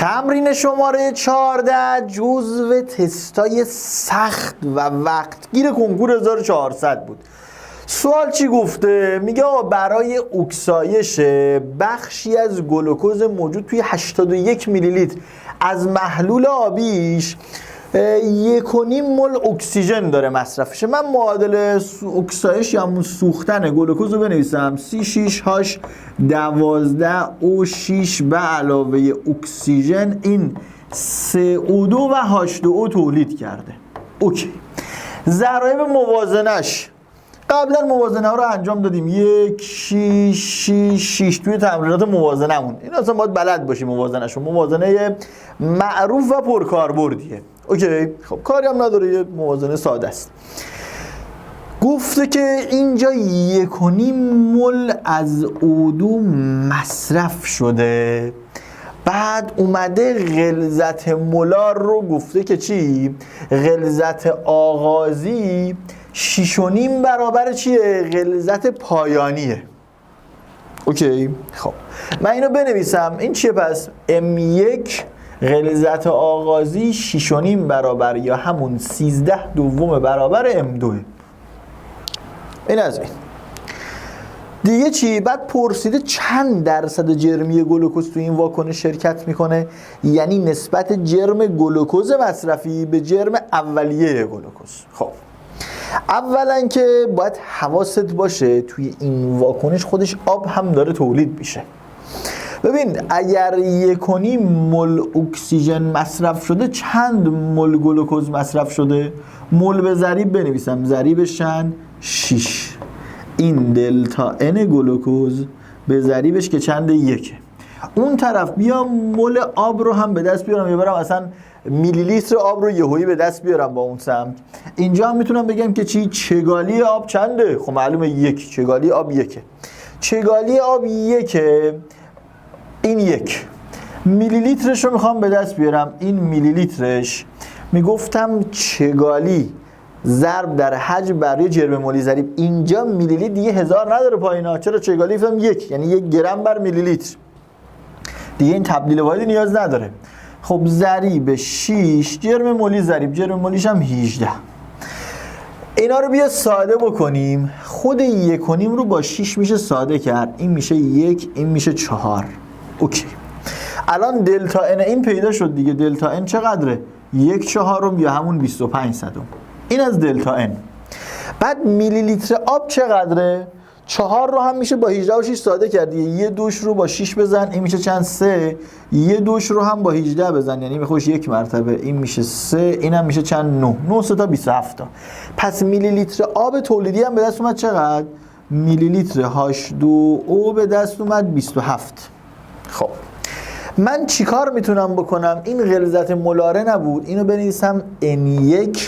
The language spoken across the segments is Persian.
تمرین شماره 14 جزو تستای سخت و وقتگیر کنکور 1400 بود. سوال چی گفته؟ میگه برای اکسایش بخشی از گلوکوز موجود توی 81 میلی لیتر از محلول آبیش 1.5 مول اکسیژن داره مصرفشه. من معادل اکسایش یا همون سوختن گلوکوز رو بنویسم C6H12O6 به علاوه اکسیژن این CO2 و H2O تولید کرده. اوکی. ضرایب موازنش قبلا موازنه ها رو انجام دادیم، 1 6 توی تمرینات موازنه‌مون. این اصلا باید بلد باشیم موازنه‌شو. موازنه معروف و پرکاربردیه. اوکی، خب کاری هم نداره، یه موازنه ساده است. گفته که اینجا 1.5 مول از O2 مصرف شده. بعد اومده غلظت مولار رو گفته که چی؟ غلظت آغازی 6.5 برابر چیه؟ غلظت پایانیه. اوکی، خب من اینو بنویسم. این چیه پس؟ M1 غلظت آغازی 6.5 برابر یا همون 13 دوم برابر M2. این از این. دیگه چی؟ بعد پرسیده چند درصد جرمی گلوکوز تو این واکنش شرکت میکنه، یعنی نسبت جرم گلوکوز مصرفی به جرم اولیه گلوکوز. خب اولا که باید حواست باشه توی این واکنش خودش آب هم داره تولید میشه. ببین اگر 1.5 مول اکسیژن مصرف شده چند مول گلوکوز مصرف شده؟ مول به ضریب بنویسم، ضریبشن 6. این دلتا N گلوکوز به ضریبش که چند؟ 1. اون طرف بیام مول آب رو هم به دست بیارم، ببرم اصلا میلی لیتر آب رو یهویی به دست بیارم با اون سمت. اینجا هم میتونم بگم که چی؟ چگالی آب چنده؟ خب معلومه 1. چگالی آب 1. چگالی آب 1. این 1 میلی لیترش رو میخوام به دست بیارم. این میلی لیترش میگفتم چگالی ضرب در حجم برای جرم مولی ضریب. اینجا میلی لیتر دیگه 1000 نداره پایینا. چرا؟ چگالی گفتم 1 یعنی 1 گرم بر میلی لیتر. دیگه این تبدیل واحدی نیاز نداره. خب ضریب 6 جرم مولی ضریب، جرم مولیش هم 18. اینا رو بیا ساده بکنیم. خود 1.5 رو با 6 میشه ساده کرد. این میشه 1، این میشه 4. اوکی. الان دلتا N این پیدا شد دیگه. دلتا N چقدره؟ 1/4 یا همون 25 صدم. این از دلتا N. بعد میلی لیتر آب چقدره؟ 4 رو هم میشه با 18 و 6 ساده کردی. یه دوش رو با 6 بزن، این میشه چند؟ 3. یه دوش رو هم با 18 بزن، یعنی میخوش یک مرتبه. این میشه 3، این هم میشه چند؟ 9. 9 تا 27 تا. پس میلی لیتر آب تولیدی هم به دست اومد چقدر؟ میلی لیتر H2O به دست اومد 27. خب من چیکار میتونم بکنم؟ این غلظت مولاره نبود، اینو بنویسم N1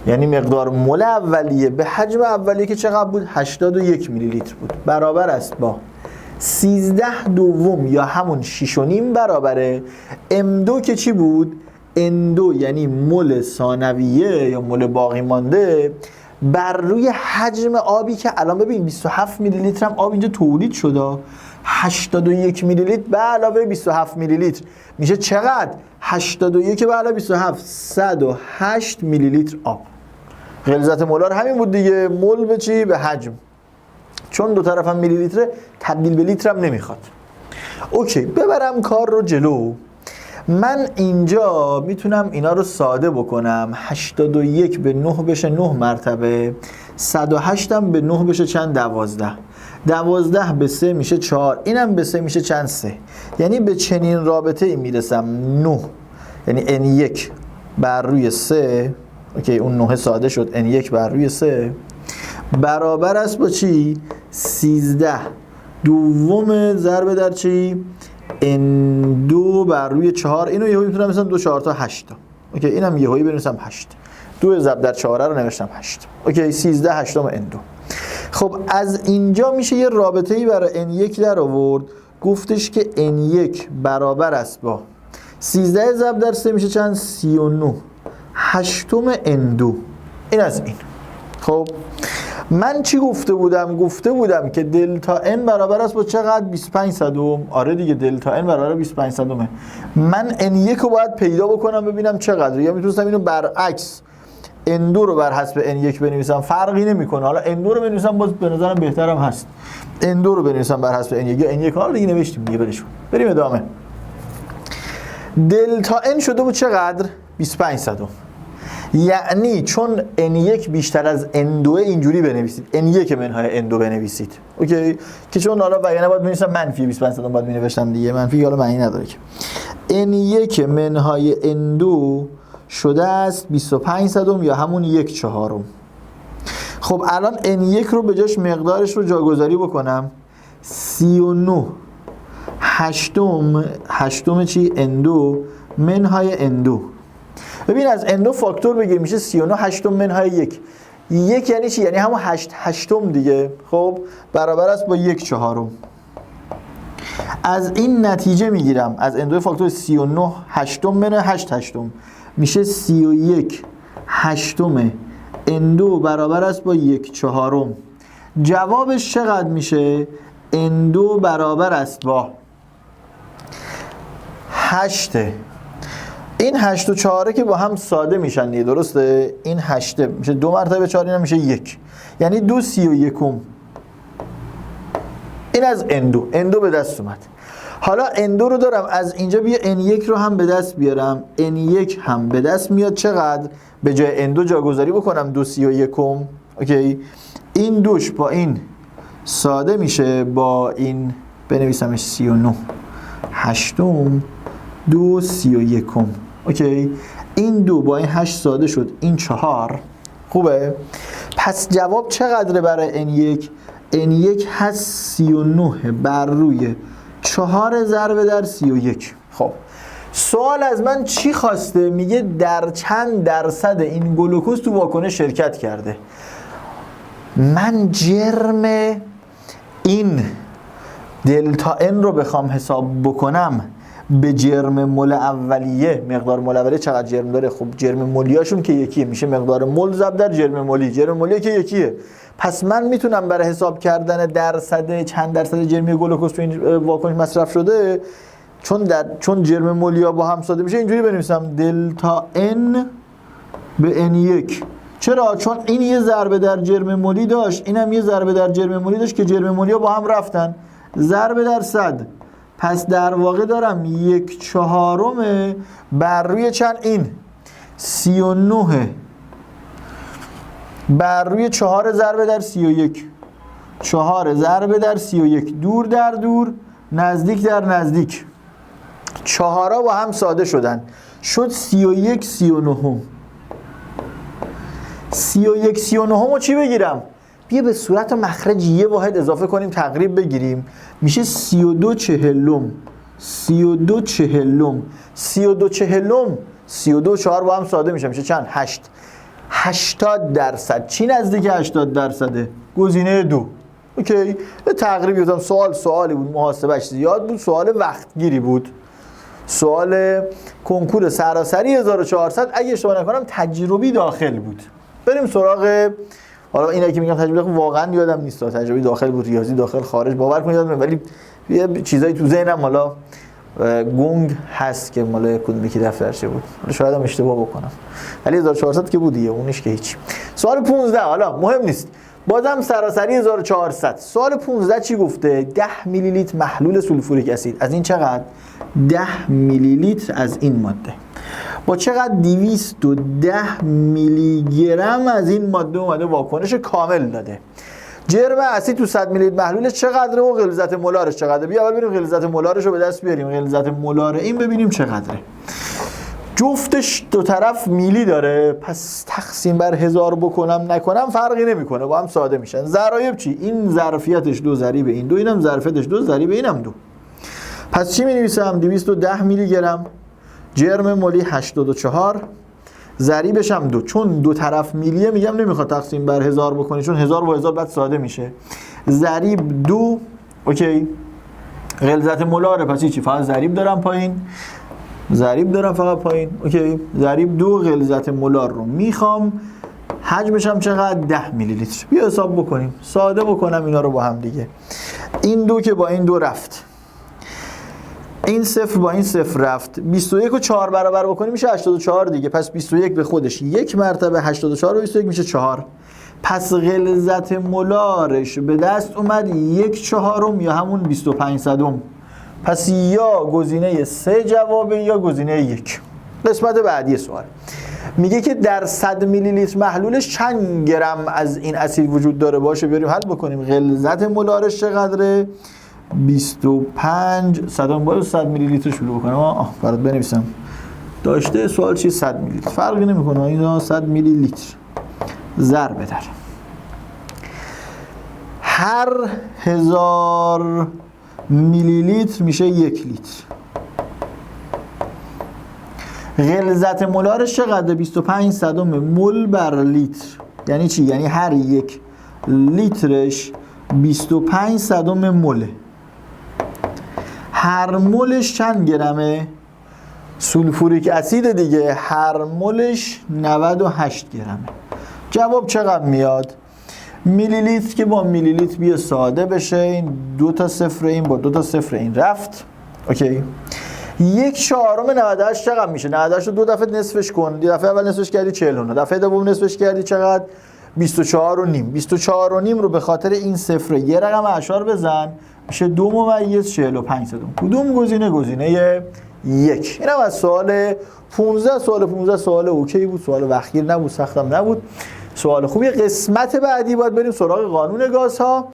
یعنی مقدار مول اولیه به حجم اولیه که چقدر بود؟ 81 میلی لیتر بود، برابر است با 13 دوم یا همون 6.5 برابره M2 که چی بود؟ N2 یعنی مول ثانویه یا مول باقی مانده بر روی حجم آبی که الان ببین 27 میلی لیتر هم آب اینجا تولید شده. 81 میلی لیتر به علاوه 27 میلی لیتر میشه چقدر؟ 81 به علاوه 27 108 میلی لیتر آب. غلظت مولار همین بود دیگه. مول به چی؟ به حجم. چون دو طرف هم میلی لیتره تبدیل به لیتر هم نمیخواد. اوکی، ببرم کار رو جلو. من اینجا میتونم اینا رو ساده بکنم. 81 به 9 بشه 9 مرتبه. 108 هم به 9 بشه چند؟ 12. 12 به 3 میشه 4. اینم به 3 میشه چند؟ 3. یعنی به چنین رابطه ای میرسم. 9 یعنی N1 بر روی 3. اوکی، اون 9 ساده شد. N1 بر روی 3 برابر است با چی؟ 13 دوم ضرب در چی؟ N2 بر روی 4. اینو یهویی میتونم مثلا 2 4 تا 8 تا. اوکی، اینم یهویی بنویسم 8. 2 ضرب در 4 رو نوشتم 8. اوکی، 13 هشتم N2. خب از اینجا میشه یه رابطه‌ای برای N1 در آورد. گفتش که N1 برابر است با 13 ضرب در 3 میشه چند؟ 39 هشتم N2. این از این. خب من چی گفته بودم؟ گفته بودم که دلتا n برابر است با چقدر؟ 25 صدم. آره دیگه دلتا n برابر 25 صدمه. من n1 رو باید پیدا بکنم ببینم چقدر. یا میتونستم اینو برعکس n2 رو بر حسب n1 بنویسم، فرقی نمیکنه. حالا n2 رو بنویسم باز به نظرم بهترم هست. n2 رو بنویسم بر حسب n1 یا n1 رو دیگه نوشتیم دیگه، برش کن. بریم ادامه. دلتا n شده بود چقدر؟ 25 صدم. یعنی چون n1 بیشتر از n2 اینجوری بنویسید، n1 منهای n2 بنویسید. اوکی؟ که چون حالا وگرنه باید بنویسم منفی 25 صدم باید می‌نوشتم دیگه. منفی حالا معنی نداره که. n1 منهای n2 شده است 25 صدم یا همون 1/4. خب الان n1 رو به جاش مقدارش رو جاگذاری بکنم. 39 هشتم چی؟ n2 منهای n2. ببین از n2 فاکتور بگیر میشه 39 هشتم منهای 1. 1 یعنی چی؟ یعنی همون 8 هشتم دیگه. خب برابر است با 1/4. از این نتیجه میگیرم از n2 فاکتور 39 هشتم منهای 8 هشتم میشه 31 هشتم n2 برابر است با 1/4. جوابش چقدر میشه؟ n2 برابر است با 8. این 8 و 4 که با هم ساده میشن دیگه، درسته؟ این 8 میشه 2 مرتبه 4، این میشه 1، یعنی 2/31. این از n2 به دست اومد. حالا n2 رو دارم از اینجا بیا n1 رو هم به دست بیارم. n1 هم به دست میاد چقدر؟ به جای n2 جاگذاری بکنم 2/31. اوکی؟ این دوش با این ساده میشه، با این بنویسمش 39 هشتم 2/31. اوکی؟ این 2 با این 8 ساده شد، این 4. خوبه؟ پس جواب چقدره برای n1؟ n1 هست 39 بر روی 4 ضرب در 31. خب سوال از من چی خواسته؟ میگه در چند درصد این گلوکوز تو واکنش شرکت کرده. من جرم این دلتا n رو بخوام حساب بکنم به جرم مول اولیه، مقدار مول اولیه چقدر جرم داره؟ خب جرم مولیاشون که یکیه، میشه مقدار مول ضرب در جرم مولی. جرم مولی که یکیه، پس من میتونم برای حساب کردن درصد چند درصد جرمی گلوکوز تو این واکنش مصرف شده، چون جرم مولیا با هم ساده میشه، اینجوری بنویسم دلتا n به n1. چرا؟ چون این یه ضربه در جرم مولی داشت، اینم یه ضربه در جرم مولی داشت که جرم مولیا با هم رفتن، ضربه در 100. پس در واقع دارم 1/4 بر روی چند؟ این 39 بر روی 4 ضربه در 31. 4 ضربه در 31. دور در دور، نزدیک در نزدیک، 4 با هم ساده شدن، شد 31 39. 31 39 رو چی بگیرم؟ بیا به صورت مخرج یه واحد اضافه کنیم، تقریب بگیریم، میشه 32 چهلم. 32 چهلم 32 چهلم 32 4 با هم ساده میشه، میشه چند؟ 8. 80%. چی نزدیک 80%؟ گزینه 2. اوکی؟ تقریبی بودم. سوالی بود، محاسبهش زیاد بود، سوال وقتگیری بود، سوال کنکور سراسری 1400 اگه اشتباه نکنم تجربی داخل بود. بریم سراغ، حالا اینایی که میگم تجربی داخل واقعا یادم نیست، تجربی داخل بود، ریاضی داخل خارج، باور کنید یادم، ولی یه چیزایی تو ذهنم حالا گنگ هست که مال کدوم یکی دفترچه بود، شاید هم اشتباه بکنم، ولی 1400 که بود دیگه، اونش که هیچ. سوال 15 حالا مهم نیست، بازم سراسری 1400. سوال 15 چی گفته؟ 10 میلی لیتر محلول سولفوریک اسید، از این چقدر؟ 10 میلی لیتر از این ماده با چقدر؟ 210 میلی گرم از این ماده اومده واکنش کامل داده. جرم اسید تو 100 میلی لیتر محلولش چقدره و غلظت مولارش چقدره؟ بیا اول بریم غلظت مولارش رو به دست بیاریم. غلظت مولار این ببینیم چقدره. جفتش دو طرف میلی داره، پس تقسیم بر 1000 بکنم نکنم فرقی نمیکنه، با هم ساده میشن. ضرایب چی؟ این ظرفیتش 2 ضریب این 2، اینم ظرفیتش 2 ضریب اینم 2. پس چی می‌نویسم؟ 210 میلی گرم، جرم مولی 84، ضریبش هم 2. چون دو طرف میلیه میگم نمیخواد تقسیم بر 1000 بکنی، چون 1000 با 1000 بعد ساده میشه. ضریب 2. اوکی. غلظت مولاره، پس چی؟ فقط ضریب دارم پایین، ضریب دارم فقط پایین. اوکی. ضریب 2 غلظت مولار رو میخوام حجمش هم چقدر؟ 10 میلی لیتر. بیا حساب بکنیم، ساده بکنم اینا رو با هم دیگه. این دو که با این دو رفت، این صفر با این صفر رفت، 21 رو 4 برابر بکنیم میشه 84 دیگه. پس 21 به خودش یک مرتبه، 84 و 21 میشه 4. پس غلظت مولارش به دست اومد 1/4 یا همون 25 صدم. پس یا گزینه 3 جوابه یا گزینه 1. قسمت بعدی سوال میگه که در 100 میلی لیتر محلولش چند گرم از این اسید وجود داره. باشه بریم حل بکنیم. غلظت مولارش چقدره؟ 25 صدم. باید 100 میلی لیتر شروع بکنم. برات بنویسم. داشته سوال چیه؟ 100 میلی لیتر. فرقی نمیکنه. اینا 100 میلی لیتر ضرب در هر 1000 میلی لیتر میشه 1 لیتر. غلظت مولارش چقدر؟ 25 صدم مول بر لیتر. یعنی چی؟ یعنی هر 1 لیترش 25 صدم موله. هر مولش چند گرمه؟ سولفوریک اسید دیگه. هر مولش 98 گرمه. جواب چقدر میاد؟ میلی لیتر که با میلی لیتر بیا ساده بشه، این 2 تا صفر این با 2 تا صفر این رفت. اوکی. 1/4 98 چقدر میشه؟ 98 رو 2 دفعه نصفش کن. دفعه اول نصفش کردی 49. دفعه دوم نصفش کردی چقدر؟ 24 و نیم. 24 و نیم رو به خاطر این صفر یه رقم اعشار بزن، میشه 2/45 صدم. کدوم گزینه؟ گزینه 1. اینم از سوال 15. سوال اوکی بود، سوال وخیر نبود، سختم نبود، سوال خوبی. قسمت بعدی باید بریم سراغ قانون گازها.